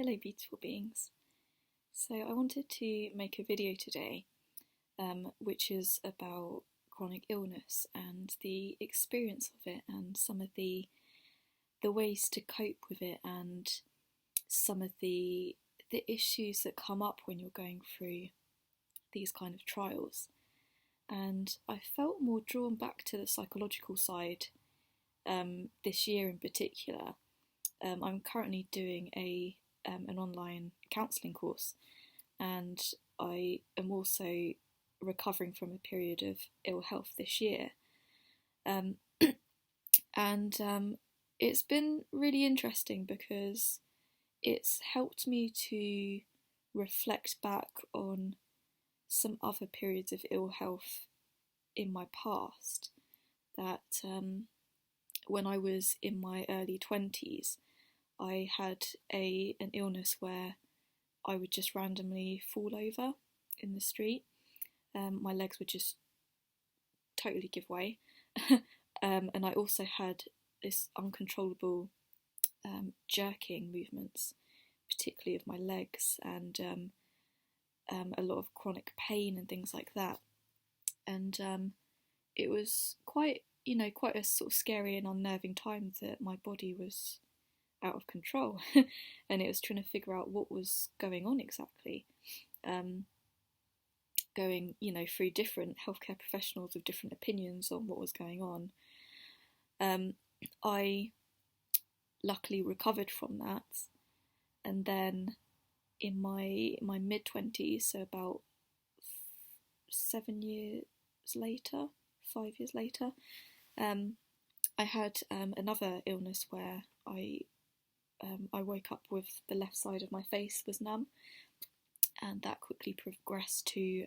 Hello, beautiful beings. So, I wanted to make a video today, which is about chronic illness and the experience of it, and some of the ways to cope with it, and some of the issues that come up when you're going through these kind of trials. And I felt more drawn back to the psychological side this year in particular. I'm currently doing an online counselling course, and I am also recovering from a period of ill health this year. Um, and it's been really interesting because it's helped me to reflect back on some other periods of ill health in my past that when I was in my early 20s, I had an illness where I would just randomly fall over in the street. My legs would just totally give way. And I also had this uncontrollable jerking movements, particularly of my legs, and a lot of chronic pain and things like that. And it was quite a sort of scary and unnerving time that my body was out of control and it was trying to figure out what was going on exactly. Going through different healthcare professionals with different opinions on what was going on. I luckily recovered from that, and then in my mid-20s, so about 7 years later, 5 years later, I had another illness where I woke up with the left side of my face was numb, and that quickly progressed to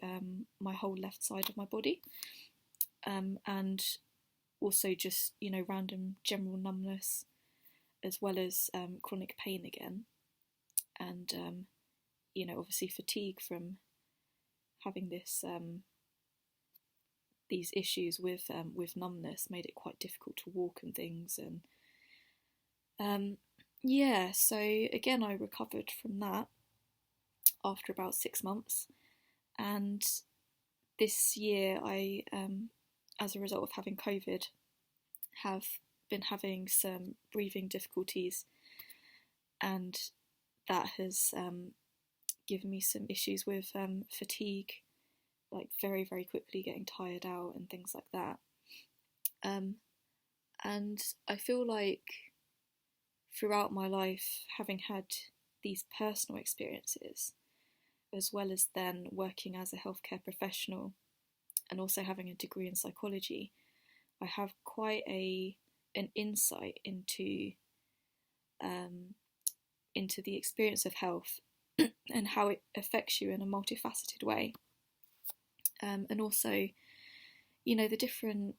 my whole left side of my body, and also just random general numbness, as well as chronic pain again, and obviously fatigue from having these issues with numbness made it quite difficult to walk and things. And so again, I recovered from that after about 6 months, and this year I, as a result of having COVID, have been having some breathing difficulties, and that has given me some issues with fatigue, like very, very quickly getting tired out and things like that. And I feel like throughout my life, having had these personal experiences, as well as then working as a healthcare professional and also having a degree in psychology, I have quite an insight into the experience of health and how it affects you in a multifaceted way. And also, the different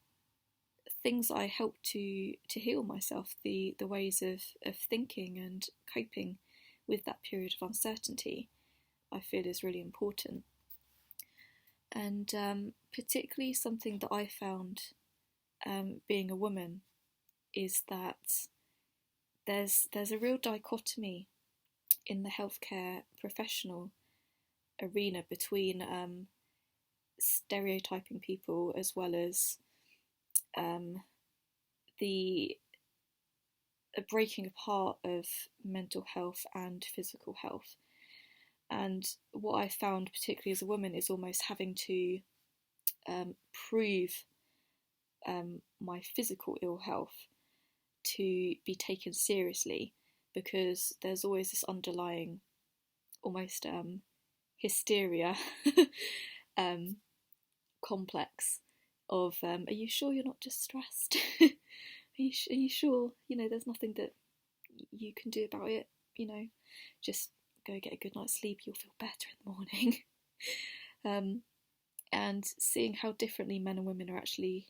things I help to heal myself, the ways of thinking and coping with that period of uncertainty, I feel is really important. And particularly something that I found being a woman is that there's a real dichotomy in the healthcare professional arena between stereotyping people, as well as the breaking apart of mental health and physical health. And what I found, particularly as a woman, is almost having to prove my physical ill health to be taken seriously, because there's always this underlying almost hysteria complex of are you sure you're not just stressed? are you sure there's nothing that you can do about it? Just go get a good night's sleep, you'll feel better in the morning. And seeing how differently men and women are actually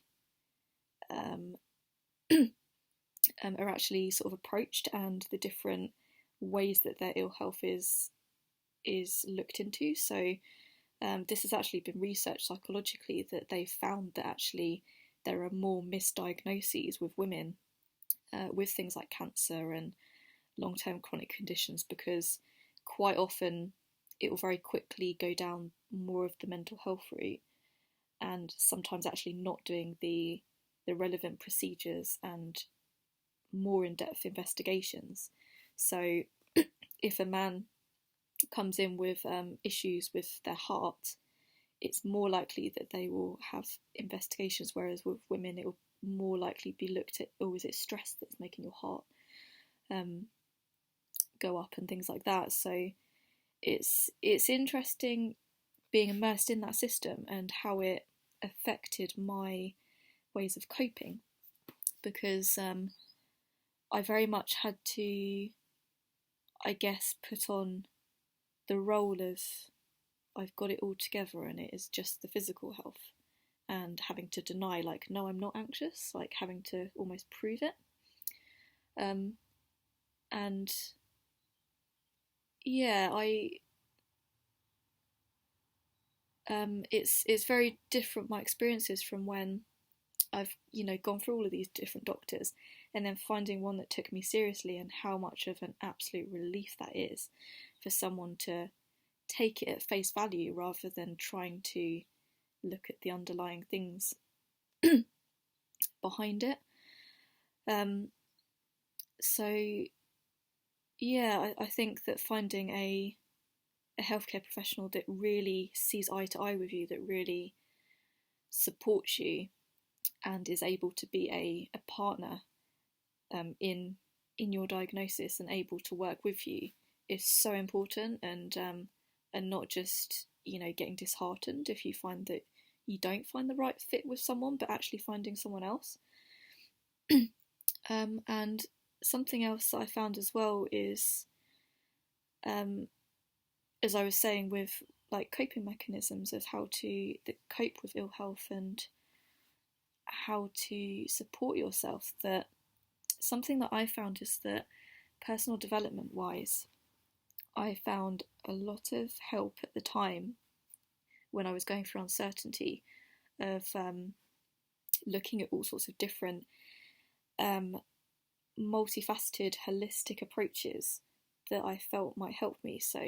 sort of approached, and the different ways that their ill health is looked into. So this has actually been researched psychologically, that they've found that actually there are more misdiagnoses with women with things like cancer and long-term chronic conditions, because quite often it will very quickly go down more of the mental health route, and sometimes actually not doing the relevant procedures and more in-depth investigations. So if a man comes in with issues with their heart, it's more likely that they will have investigations, whereas with women it will more likely be looked at, oh, is it stress that's making your heart go up and things like that. So it's interesting being immersed in that system and how it affected my ways of coping, because I very much had to, I guess, put on the role of I've got it all together and it is just the physical health, and having to deny, like, no, I'm not anxious, like having to almost prove it. And yeah, it's very different, my experiences, from when I've gone through all of these different doctors and then finding one that took me seriously, and how much of an absolute relief that is for someone to take it at face value rather than trying to look at the underlying things behind it. So yeah, I think that finding a healthcare professional that really sees eye to eye with you, that really supports you and is able to be a partner in your diagnosis and able to work with you is so important, and not just getting disheartened if you find that you don't find the right fit with someone, but actually finding someone else. And something else that I found as well is, as I was saying, with like coping mechanisms of how to cope with ill health and how to support yourself, that something that I found is that personal development wise, I found a lot of help at the time when I was going through uncertainty of looking at all sorts of different multifaceted holistic approaches that I felt might help me. So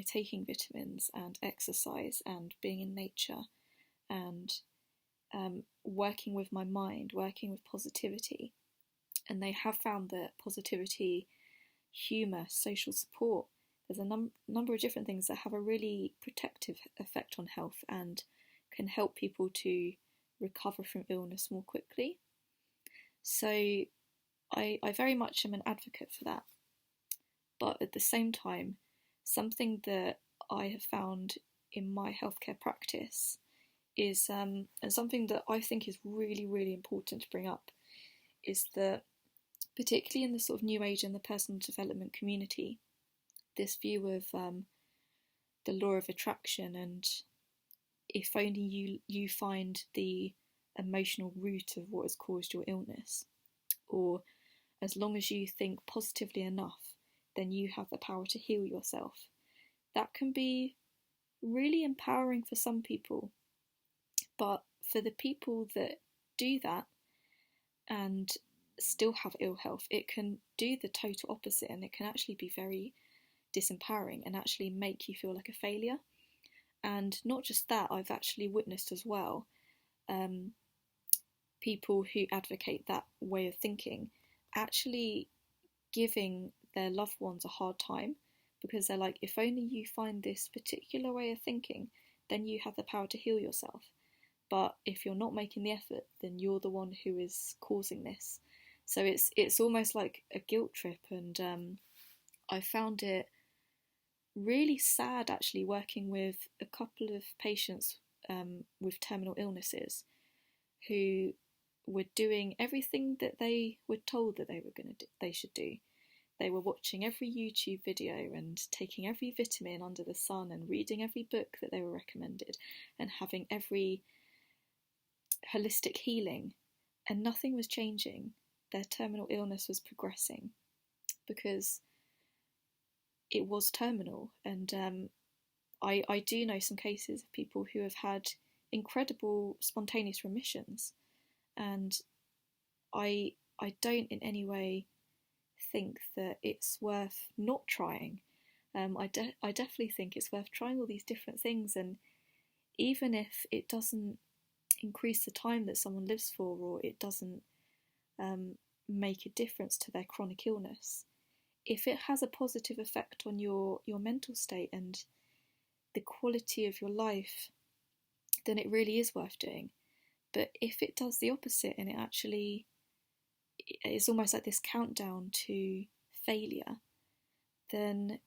taking vitamins and exercise and being in nature and working with my mind, working with positivity. And they have found that positivity, humour, social support, there's a number of different things that have a really protective effect on health and can help people to recover from illness more quickly. So I very much am an advocate for that. But at the same time, something that I have found in my healthcare practice is, and something that I think is really, really important to bring up, is that particularly in the sort of new age and the personal development community, this view of the law of attraction, and if only you find the emotional root of what has caused your illness, or as long as you think positively enough, then you have the power to heal yourself. That can be really empowering for some people, but for the people that do that and still have ill health, it can do the total opposite, and it can actually be very disempowering and actually make you feel like a failure. And not just that, I've actually witnessed as well people who advocate that way of thinking actually giving their loved ones a hard time, because they're like, if only you find this particular way of thinking, then you have the power to heal yourself. But if you're not making the effort, then you're the one who is causing this. So it's almost like a guilt trip, and I found it really sad actually working with a couple of patients with terminal illnesses who were doing everything that they were told that they should do. They were watching every YouTube video and taking every vitamin under the sun and reading every book that they were recommended and having every holistic healing, and nothing was changing. Their terminal illness was progressing because it was terminal. And I do know some cases of people who have had incredible spontaneous remissions, and I don't in any way think that it's worth not trying. I definitely think it's worth trying all these different things, and even if it doesn't increase the time that someone lives for, or it doesn't make a difference to their chronic illness, if it has a positive effect on your mental state and the quality of your life, then it really is worth doing. But if it does the opposite and it actually is almost like this countdown to failure, then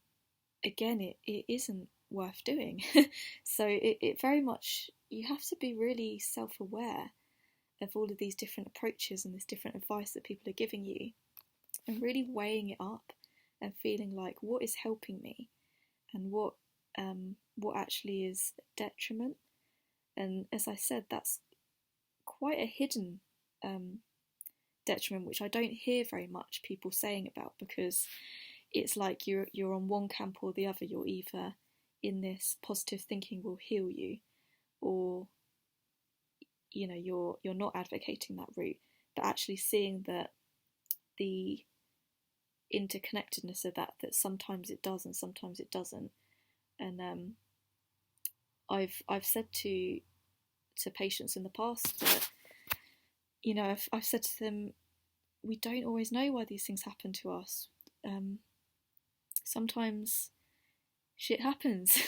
again it isn't worth doing. So it very much, you have to be really self-aware of all of these different approaches and this different advice that people are giving you, and really weighing it up and feeling like, what is helping me and what actually is a detriment. And as I said, that's quite a hidden detriment, which I don't hear very much people saying about, because it's like you're on one camp or the other. You're either in this positive thinking will heal you, or you're not advocating that route, but actually seeing that the interconnectedness of that sometimes it does and sometimes it doesn't. And I've said to patients in the past that I've said to them, we don't always know why these things happen to us. Sometimes shit happens.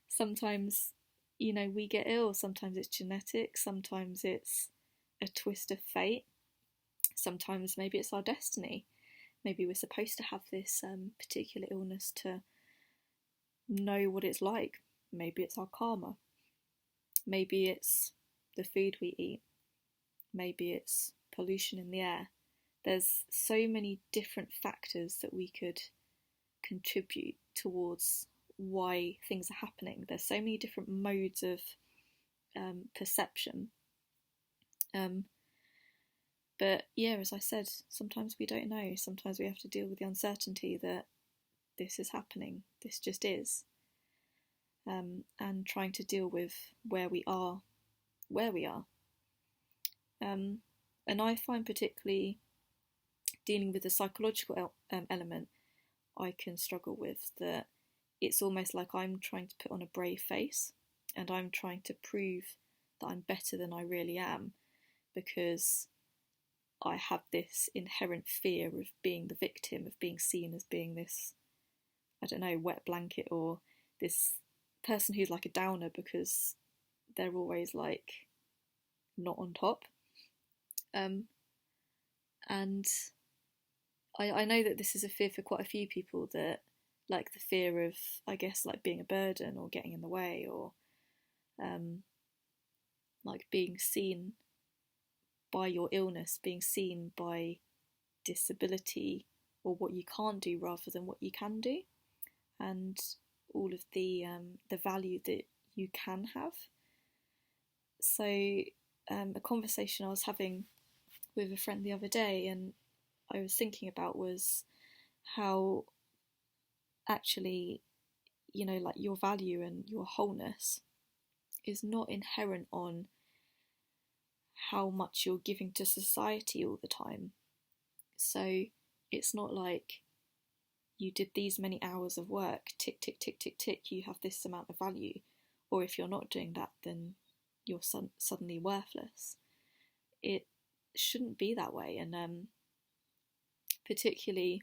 Sometimes we get ill. Sometimes it's genetic. Sometimes it's a twist of fate. Sometimes maybe it's our destiny. Maybe we're supposed to have this particular illness to know what it's like. Maybe it's our karma. Maybe it's the food we eat. Maybe it's pollution in the air. There's so many different factors that we could contribute towards why things are happening. There's so many different modes of perception. But yeah, as I said, sometimes we don't know. Sometimes we have to deal with the uncertainty that this is happening. This just is. And trying to deal with where we are. And I find particularly dealing with the psychological element, I can struggle with, that it's almost like I'm trying to put on a brave face and I'm trying to prove that I'm better than I really am, because I have this inherent fear of being the victim, of being seen as being this, I don't know, wet blanket, or this person who's like a downer because they're always like not on top. And I know that this is a fear for quite a few people, that like the fear of, I guess, like being a burden or getting in the way, or like being seen by your illness, being seen by disability or what you can't do rather than what you can do, and all of the value that you can have. So a conversation I was having with a friend the other day, and I was thinking about, was how actually, like your value and your wholeness is not inherent on how much you're giving to society all the time. So it's not like you did these many hours of work, tick, tick, tick, tick, tick, you have this amount of value. Or if you're not doing that, then you're suddenly worthless. It shouldn't be that way. And particularly,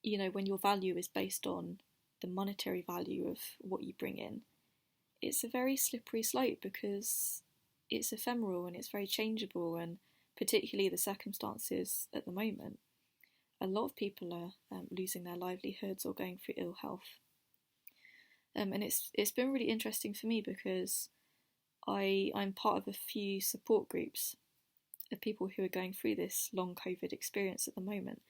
when your value is based on the monetary value of what you bring in, it's a very slippery slope, because it's ephemeral and it's very changeable, and particularly the circumstances at the moment, a lot of people are losing their livelihoods or going through ill health. And it's been really interesting for me, because I'm part of a few support groups of people who are going through this long COVID experience at the moment,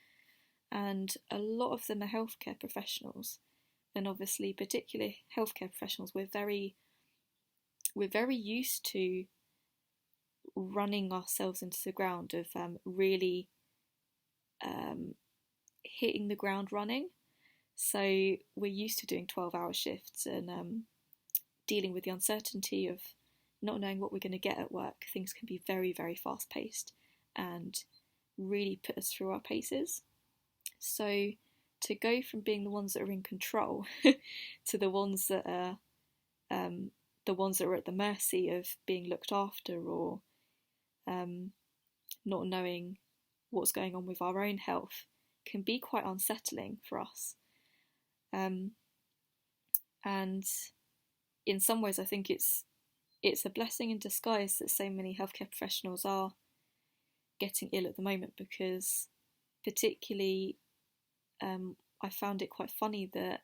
and a lot of them are healthcare professionals, and obviously particularly healthcare professionals, we're very used to running ourselves into the ground, of really hitting the ground running. So we're used to doing 12-hour shifts and dealing with the uncertainty of not knowing what we're going to get at work. Things can be very, very fast paced and really put us through our paces. So to go from being the ones that are in control to the ones that are at the mercy of being looked after, or not knowing what's going on with our own health, can be quite unsettling for us. And in some ways, I think it's a blessing in disguise that so many healthcare professionals are getting ill at the moment, because particularly I found it quite funny that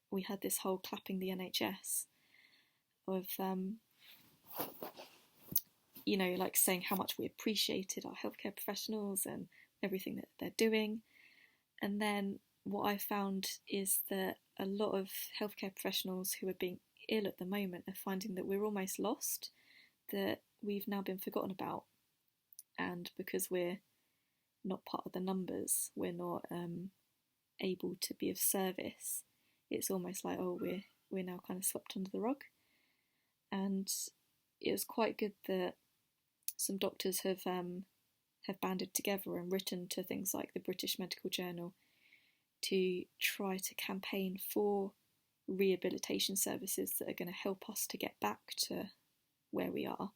we had this whole clapping the NHS of like saying how much we appreciated our healthcare professionals and everything that they're doing. And then what I found is that a lot of healthcare professionals who are being ill at the moment are finding that we're almost lost, that we've now been forgotten about, and because we're not part of the numbers, we're not able to be of service, it's almost like, oh, we're now kind of swept under the rug. And it was quite good that some doctors have banded together and written to things like the British Medical Journal to try to campaign for rehabilitation services that are going to help us to get back to where we are,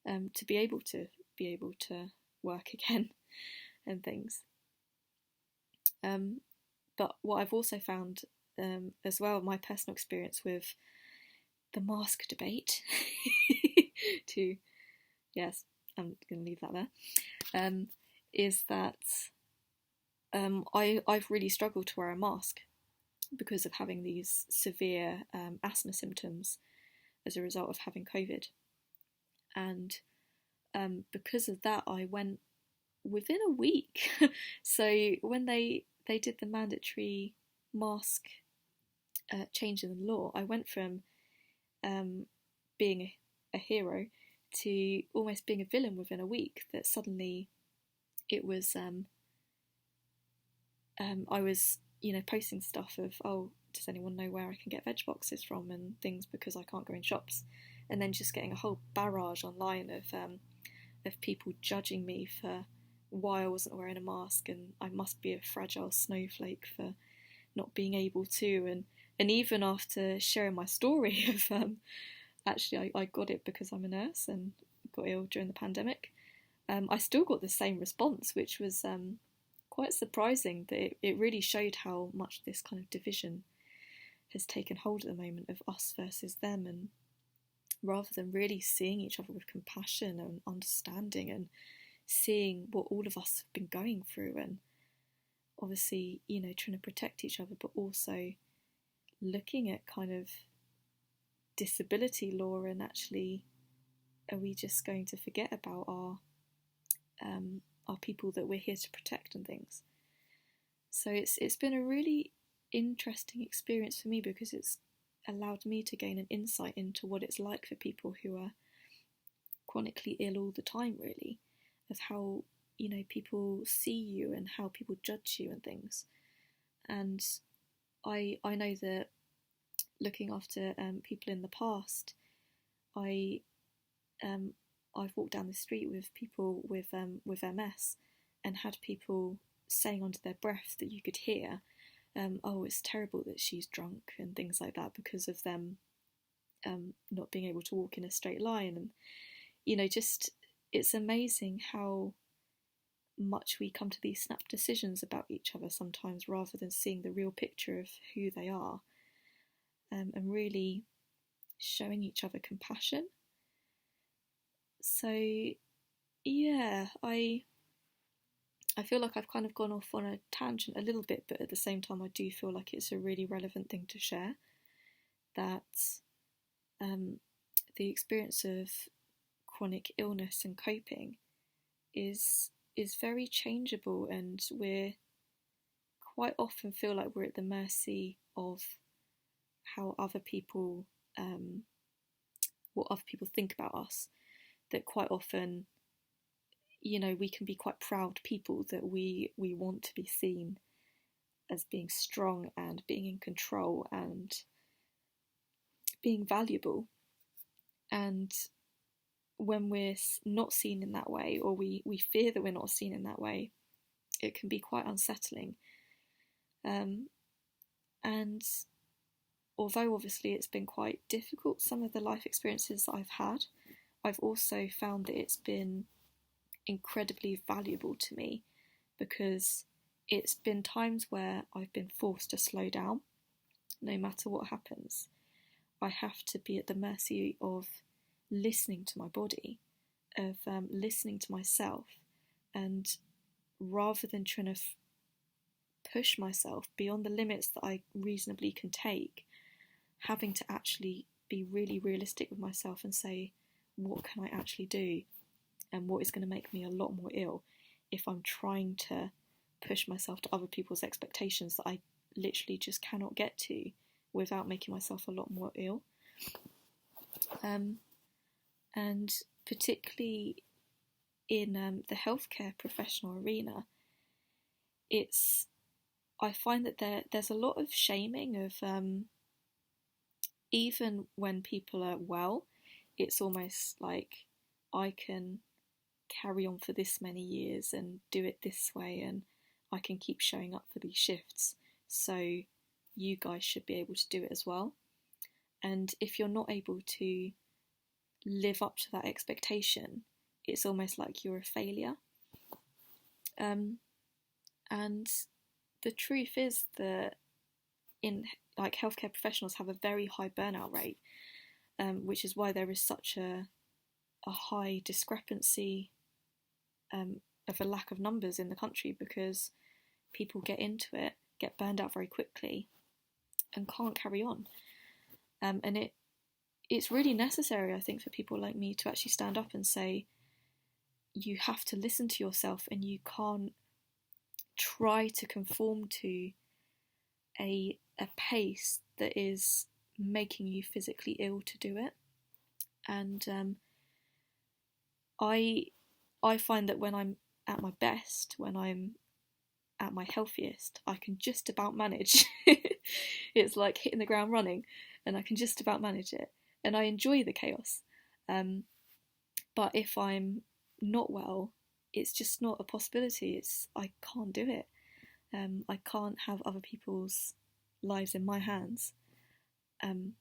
to be able to work again and things. But what I've also found as well, my personal experience with the mask debate, yes, I'm going to leave that there, is that I've really struggled to wear a mask because of having these severe asthma symptoms as a result of having COVID. And because of that, I went within a week. So when they did the mandatory mask change in the law, I went from being a hero to almost being a villain within a week. That suddenly it was I was posting stuff of, oh, does anyone know where I can get veg boxes from and things, because I can't go in shops, and then just getting a whole barrage online of people judging me for why I wasn't wearing a mask, and I must be a fragile snowflake for not being able to, and even after sharing my story of actually I got it because I'm a nurse and got ill during the pandemic, I still got the same response, which was quite surprising. That it really showed how much this kind of division has taken hold at the moment, of us versus them, and rather than really seeing each other with compassion and understanding and seeing what all of us have been going through, and obviously trying to protect each other, but also looking at kind of disability law, and actually, are we just going to forget about our people that we're here to protect and things? So it's been a really interesting experience for me, because it's allowed me to gain an insight into what it's like for people who are chronically ill all the time, really, of how people see you and how people judge you and things. And I know that looking after people in the past, I've walked down the street with people with MS, and had people saying under their breath that you could hear, oh, it's terrible that she's drunk and things like that, because of them not being able to walk in a straight line. And just, it's amazing how much we come to these snap decisions about each other sometimes, rather than seeing the real picture of who they are, and really showing each other compassion. So yeah, I feel like I've kind of gone off on a tangent a little bit, but at the same time I do feel like it's a really relevant thing to share, that the experience of chronic illness and coping is very changeable, and we're quite often feel like we're at the mercy of how other people, what other people think about us. That quite often, we can be quite proud people, that we want to be seen as being strong and being in control and being valuable. And when we're not seen in that way, or we fear that we're not seen in that way, it can be quite unsettling. And although obviously it's been quite difficult, some of the life experiences that I've had, I've also found that it's been incredibly valuable to me, because it's been times where I've been forced to slow down no matter what happens. I have to be at the mercy of listening to my body, of listening to myself, and rather than trying to push myself beyond the limits that I reasonably can take, having to actually be really realistic with myself and say, what can I actually do, and what is going to make me a lot more ill if I'm trying to push myself to other people's expectations that I literally just cannot get to without making myself a lot more ill. And particularly in the healthcare professional arena, I find that there's a lot of shaming of even when people are well, it's almost like I can carry on for this many years and do it this way, and I can keep showing up for these shifts, so you guys should be able to do it as well. And if you're not able to live up to that expectation, it's almost like you're a failure. And the truth is that in healthcare professionals have a very high burnout rate, which is why there is such a high discrepancy of a lack of numbers in the country, because people get into it, get burned out very quickly, and can't carry on. And it's really necessary, I think, for people like me to actually stand up and say, you have to listen to yourself, and you can't try to conform to a pace that is making you physically ill to do it. And I find that when I'm at my best, when I'm at my healthiest, I can just about manage. It's like hitting the ground running, and I can just about manage it, and I enjoy the chaos. But if I'm not well, it's just not a possibility. I can't do it. I can't have other people's lives in my hands, and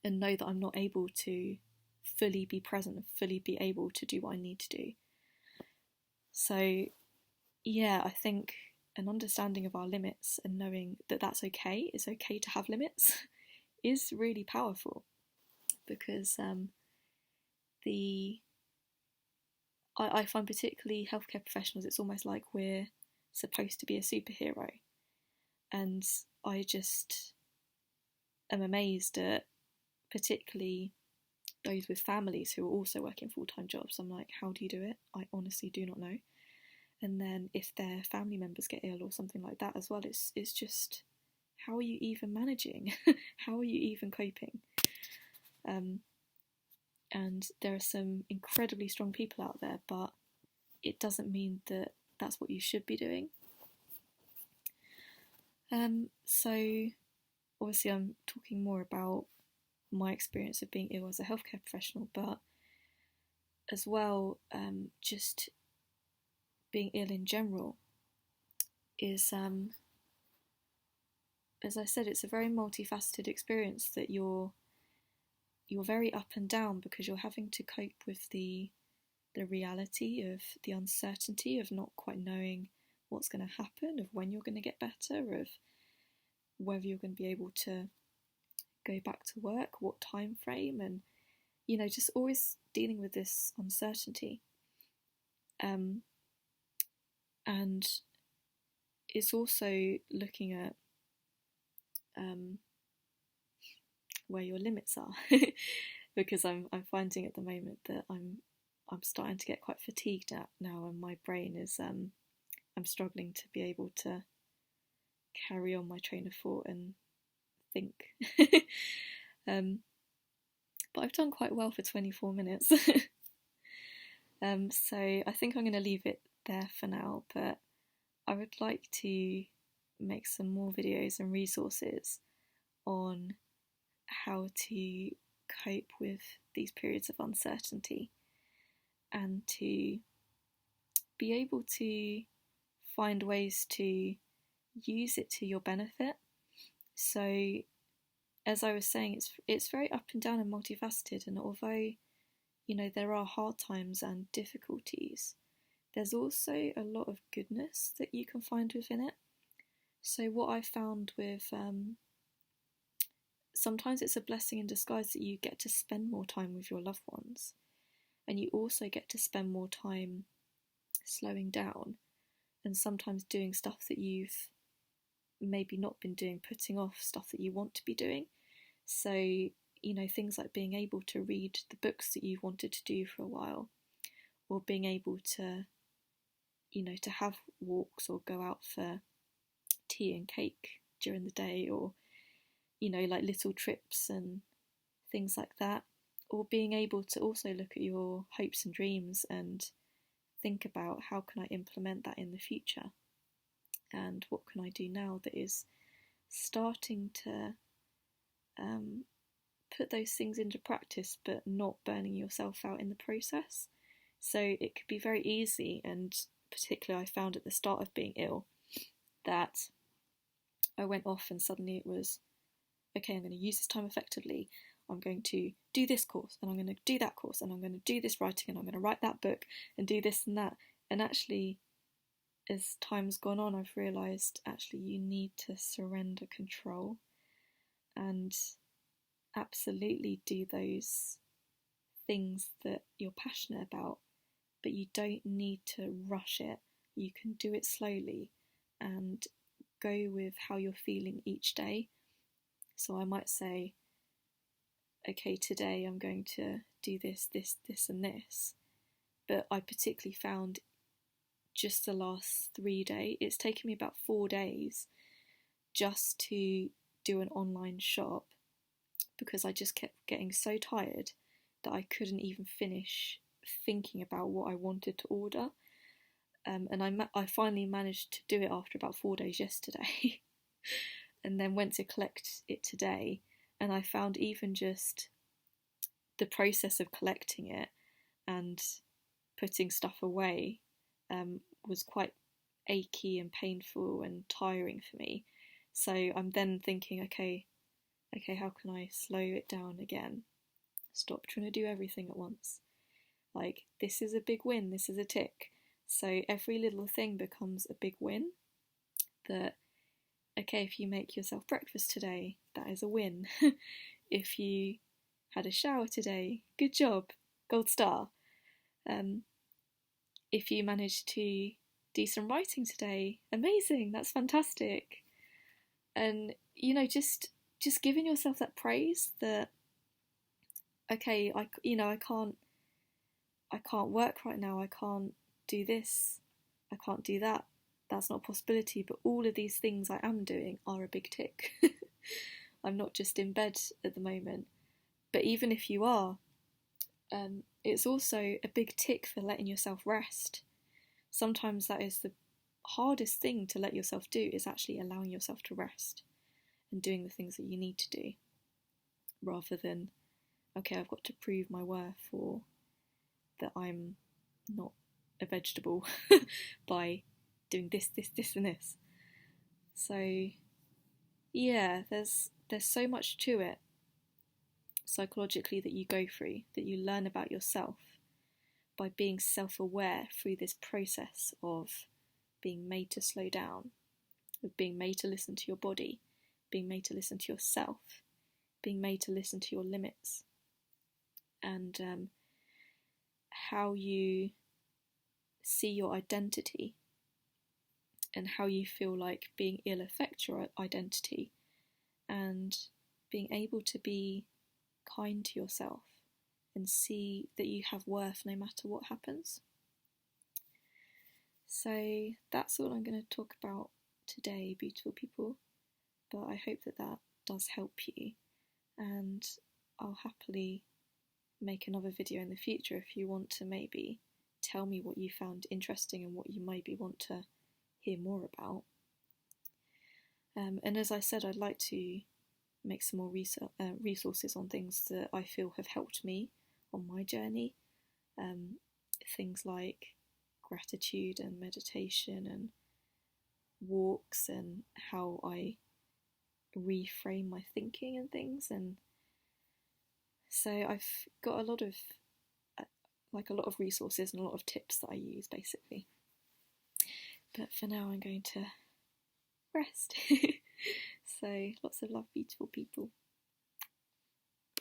know that I'm not able to fully be present and fully be able to do what I need to do. So yeah, I think an understanding of our limits and knowing that that's okay, it's okay to have limits, is really powerful, because I find particularly healthcare professionals, it's almost like we're supposed to be a superhero, and I just am amazed at particularly those with families who are also working full-time jobs. I'm like, how do you do it? I honestly do not know. And then if their family members get ill or something like that as well, it's just, how are you even managing? How are you even coping? And there are some incredibly strong people out there, but it doesn't mean that that's what you should be doing. So obviously I'm talking more about my experience of being ill as a healthcare professional, but as well, just being ill in general is, as I said, it's a very multifaceted experience, that you're very up and down, because you're having to cope with the reality of the uncertainty of not quite knowing what's going to happen, of when you're going to get better, of whether you're going to be able to go back to work, what time frame, and just always dealing with this uncertainty. And it's also looking at where your limits are, because I'm finding at the moment that I'm starting to get quite fatigued now, and my brain is I'm struggling to be able to carry on my train of thought and think. But I've done quite well for 24 minutes. So I think I'm going to leave it there for now, but I would like to make some more videos and resources on how to cope with these periods of uncertainty, and to be able to find ways to use it to your benefit. So, as I was saying, it's very up and down and multifaceted, and although, you know, there are hard times and difficulties, there's also a lot of goodness that you can find within it. So what I found with sometimes it's a blessing in disguise that you get to spend more time with your loved ones, and you also get to spend more time slowing down and sometimes doing stuff that you've maybe not been doing, putting off stuff that you want to be doing. So, you know, things like being able to read the books that you've wanted to do for a while, or being able to, you know, to have walks or go out for tea and cake during the day, or, you know, like little trips and things like that. Or being able to also look at your hopes and dreams and think about how can I implement that in the future, and what can I do now that is starting to put those things into practice but not burning yourself out in the process. So it could be very easy, and particularly I found at the start of being ill, that I went off and suddenly it was, okay, I'm going to use this time effectively. I'm going to do this course, and I'm going to do that course, and I'm going to do this writing, and I'm going to write that book and do this and that. And actually, as time's gone on, I've realised actually you need to surrender control and absolutely do those things that you're passionate about, but you don't need to rush it. You can do it slowly and go with how you're feeling each day. So I might say, okay, today I'm going to do this, this, this, and this. But I particularly found just the last 3 days, it's taken me about 4 days just to do an online shop, because I just kept getting so tired that I couldn't even finish thinking about what I wanted to order. And I finally managed to do it after about 4 days yesterday, and then went to collect it today. And I found even just the process of collecting it and putting stuff away was quite achy and painful and tiring for me. So I'm then thinking, okay, how can I slow it down again? Stop trying to do everything at once. Like, this is a big win, this is a tick. So every little thing becomes a big win. That, okay, if you make yourself breakfast today, that is a win. If you had a shower today, good job, gold star. If you managed to do some writing today, amazing, that's fantastic. And, you know, just giving yourself that praise that, okay, I can't work right now, I can't do this, I can't do that, that's not a possibility, but all of these things I am doing are a big tick. I'm not just in bed at the moment. But even if you are, it's also a big tick for letting yourself rest. Sometimes that is the hardest thing to let yourself do, is actually allowing yourself to rest and doing the things that you need to do, rather than, okay, I've got to prove my worth, or that I'm not a vegetable by doing this, this, this, and this. So yeah, there's so much to it psychologically that you go through, that you learn about yourself by being self-aware through this process of being made to slow down, of being made to listen to your body, being made to listen to yourself, being made to listen to your limits, and how you see your identity and how you feel like being ill affects your identity, and being able to be kind to yourself and see that you have worth no matter what happens. So that's all I'm going to talk about today, beautiful people, but I hope that does help you, and I'll happily make another video in the future if you want to maybe tell me what you found interesting and what you maybe want to hear more about. And as I said, I'd like to make some more resources on things that I feel have helped me on my journey. Things like gratitude and meditation and walks and how I reframe my thinking and things. And so I've got a lot of resources and a lot of tips that I use basically. But for now I'm going to rest. So lots of love, beautiful people.